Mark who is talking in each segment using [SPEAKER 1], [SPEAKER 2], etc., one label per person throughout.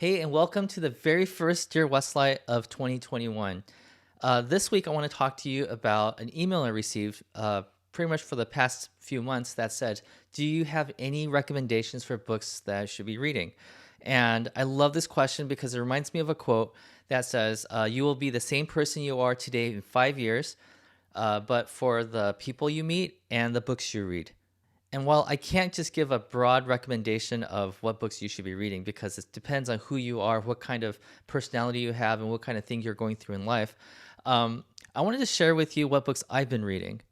[SPEAKER 1] Hey, and welcome to the very first Dear Westlight of 2021. This week, I want to talk to you about an email I received pretty much for the past few months that said, do you have any recommendations for books that I should be reading? And I love this question because it reminds me of a quote that says, you will be the same person you are today in 5 years, but for the people you meet and the books you read. And while I can't just give a broad recommendation of what books you should be reading because it depends on who you are, what kind of personality you have, and what kind of thing you're going through in life, I wanted to share with you what books I've been reading.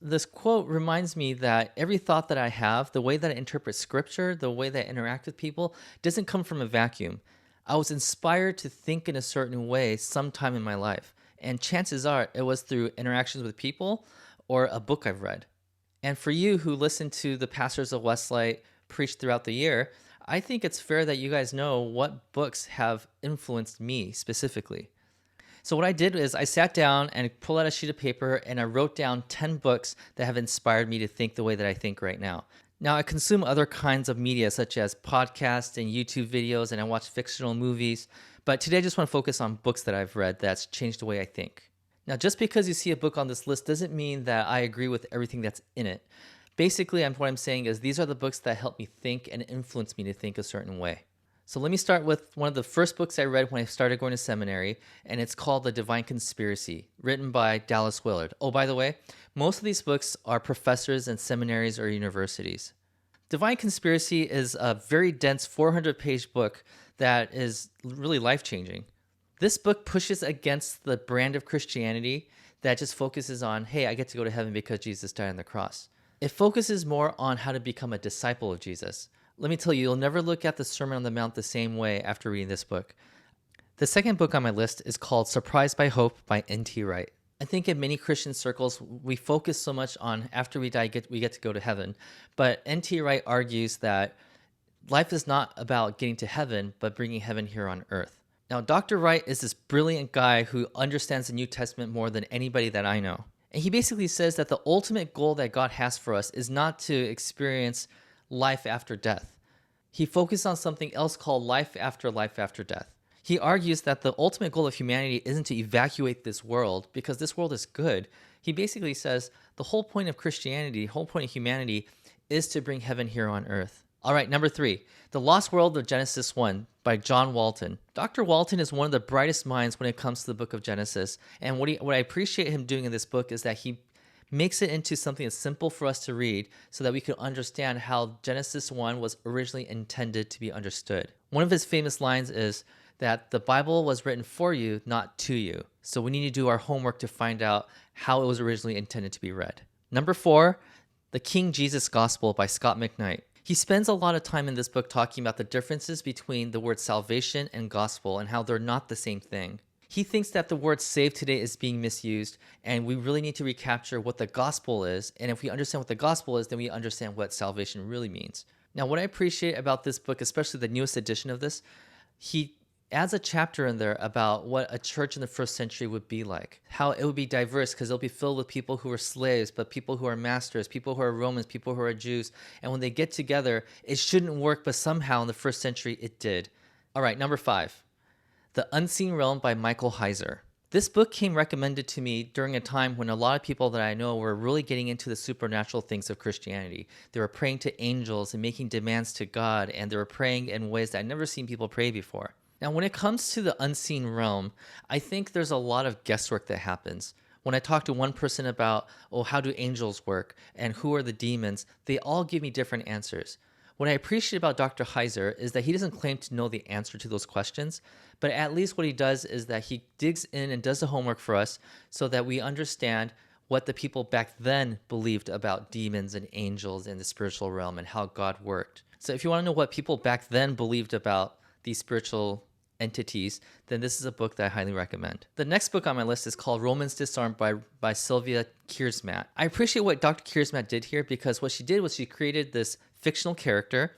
[SPEAKER 1] This quote reminds me that every thought that I have, the way that I interpret scripture, the way that I interact with people, doesn't come from a vacuum. I was inspired to think in a certain way sometime in my life. And chances are it was through interactions with people or a book I've read. And for you who listen to the pastors of Westlight preach throughout the year, I think it's fair that you guys know what books have influenced me specifically. So what I did is I sat down and pulled out a sheet of paper and I wrote down 10 books that have inspired me to think the way that I think right now. Now, I consume other kinds of media such as podcasts and YouTube videos, and I watch fictional movies. But today I just want to focus on books that I've read that's changed the way I think. Now, just because you see a book on this list doesn't mean that I agree with everything that's in it. Basically, what I'm saying is these are the books that help me think and influence me to think a certain way. So let me start with one of the first books I read when I started going to seminary, and it's called The Divine Conspiracy, written by Dallas Willard. Oh, by the way, most of these books are professors in seminaries or universities. Divine Conspiracy is a very dense 400-page book that is really life-changing. This book pushes against the brand of Christianity that just focuses on, hey, I get to go to heaven because Jesus died on the cross. It focuses more on how to become a disciple of Jesus. Let me tell you, you'll never look at the Sermon on the Mount the same way after reading this book. The second book on my list is called Surprised by Hope by N.T. Wright. I think in many Christian circles, we focus so much on after we die, we get to go to heaven. But N.T. Wright argues that life is not about getting to heaven, but bringing heaven here on earth. Now, Dr. Wright is this brilliant guy who understands the New Testament more than anybody that I know. And he basically says that the ultimate goal that God has for us is not to experience life after death. He focused on something else called life after death. He argues that the ultimate goal of humanity isn't to evacuate this world because this world is good. He basically says the whole point of Christianity, the whole point of humanity is to bring heaven here on earth. All right, number 3, The Lost World of Genesis 1 by John Walton. Dr. Walton is one of the brightest minds when it comes to the book of Genesis. And what I appreciate him doing in this book is that he makes it into something that's simple for us to read so that we can understand how Genesis 1 was originally intended to be understood. One of his famous lines is that the Bible was written for you, not to you. So we need to do our homework to find out how it was originally intended to be read. Number 4, The King Jesus Gospel by Scott McKnight. He spends a lot of time in this book talking about the differences between the word salvation and gospel and how they're not the same thing. He thinks that the word saved today is being misused, and we really need to recapture what the gospel is. And if we understand what the gospel is, then we understand what salvation really means. Now, what I appreciate about this book, especially the newest edition of this, he adds a chapter in there about what a church in the first century would be like, how it would be diverse because it'll be filled with people who are slaves, but people who are masters, people who are Romans, people who are Jews. And when they get together, it shouldn't work, but somehow in the first century it did. All right, number 5, The Unseen Realm by Michael Heiser. This book came recommended to me during a time when a lot of people that I know were really getting into the supernatural things of Christianity. They were praying to angels and making demands to God, and they were praying in ways that I'd never seen people pray before. Now, when it comes to the unseen realm, I think there's a lot of guesswork that happens. When I talk to one person about, how do angels work and who are the demons, they all give me different answers. What I appreciate about Dr. Heiser is that he doesn't claim to know the answer to those questions, but at least what he does is that he digs in and does the homework for us so that we understand what the people back then believed about demons and angels in the spiritual realm and how God worked. So if you want to know what people back then believed about these spiritual entities, then this is a book that I highly recommend. The next book on my list is called Romans Disarmed by Sylvia Kiersmat. I appreciate what Dr. Kiersmat did here because what she did was she created this fictional character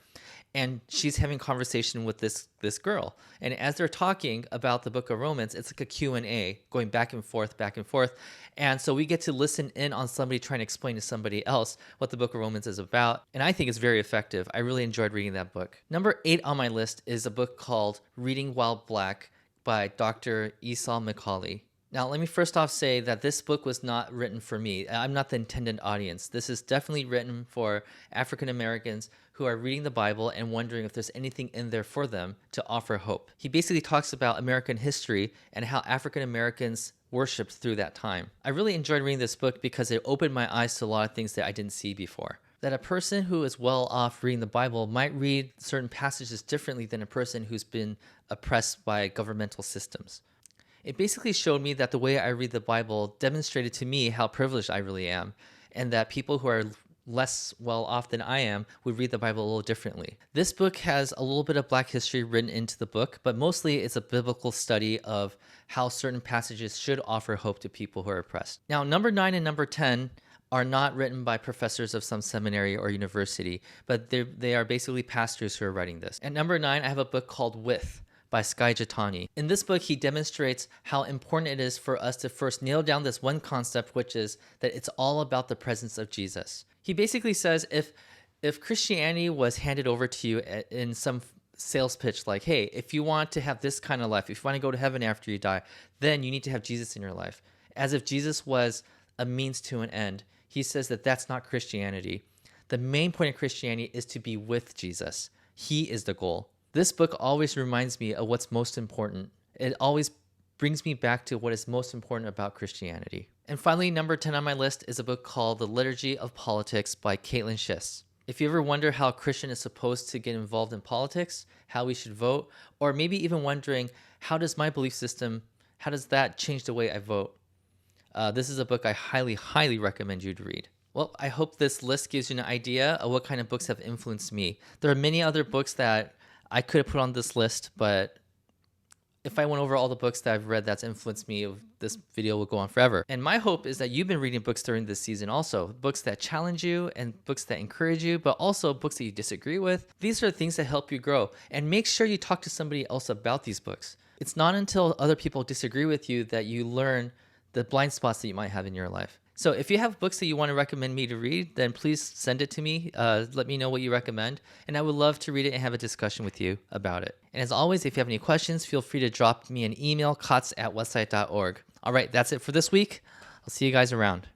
[SPEAKER 1] and she's having conversation with this girl. And as they're talking about the book of Romans, it's like a Q&A going back and forth, back and forth. And so we get to listen in on somebody trying to explain to somebody else what the book of Romans is about. And I think it's very effective. I really enjoyed reading that book. Number 8 on my list is a book called Reading While Black by Dr. Esau McCauley. Now, let me first off say that this book was not written for me. I'm not the intended audience. This is definitely written for African Americans who are reading the Bible and wondering if there's anything in there for them to offer hope. He basically talks about American history and how African Americans worshiped through that time. I really enjoyed reading this book because it opened my eyes to a lot of things that I didn't see before. That a person who is well off reading the Bible might read certain passages differently than a person who's been oppressed by governmental systems. It basically showed me that the way I read the Bible demonstrated to me how privileged I really am, and that people who are less well off than I am would read the Bible a little differently. This book has a little bit of Black history written into the book, but mostly it's a biblical study of how certain passages should offer hope to people who are oppressed. Now, number 9 and number 10 are not written by professors of some seminary or university, but they are basically pastors who are writing this. At number 9, I have a book called With by Sky Jatani. In this book, he demonstrates how important it is for us to first nail down this one concept, which is that it's all about the presence of Jesus. He basically says if Christianity was handed over to you in some sales pitch like, hey, if you want to have this kind of life, if you want to go to heaven after you die, then you need to have Jesus in your life. As if Jesus was a means to an end. He says that that's not Christianity. The main point of Christianity is to be with Jesus. He is the goal. This book always reminds me of what's most important. It always brings me back to what is most important about Christianity. And finally, number 10 on my list is a book called The Liturgy of Politics by Caitlin Schiss. If you ever wonder how a Christian is supposed to get involved in politics, how we should vote, or maybe even wondering, how does my belief system, how does that change the way I vote? This is a book I highly, highly recommend you to read. Well, I hope this list gives you an idea of what kind of books have influenced me. There are many other books that I could have put on this list, but if I went over all the books that I've read that's influenced me, this video will go on forever. And my hope is that you've been reading books during this season also. Books that challenge you and books that encourage you, but also books that you disagree with. These are things that help you grow. And make sure you talk to somebody else about these books. It's not until other people disagree with you that you learn the blind spots that you might have in your life. So if you have books that you want to recommend me to read, then please send it to me. Let me know what you recommend, and I would love to read it and have a discussion with you about it. And as always, if you have any questions, feel free to drop me an email, kotz@westlight.org. All right, that's it for this week. I'll see you guys around.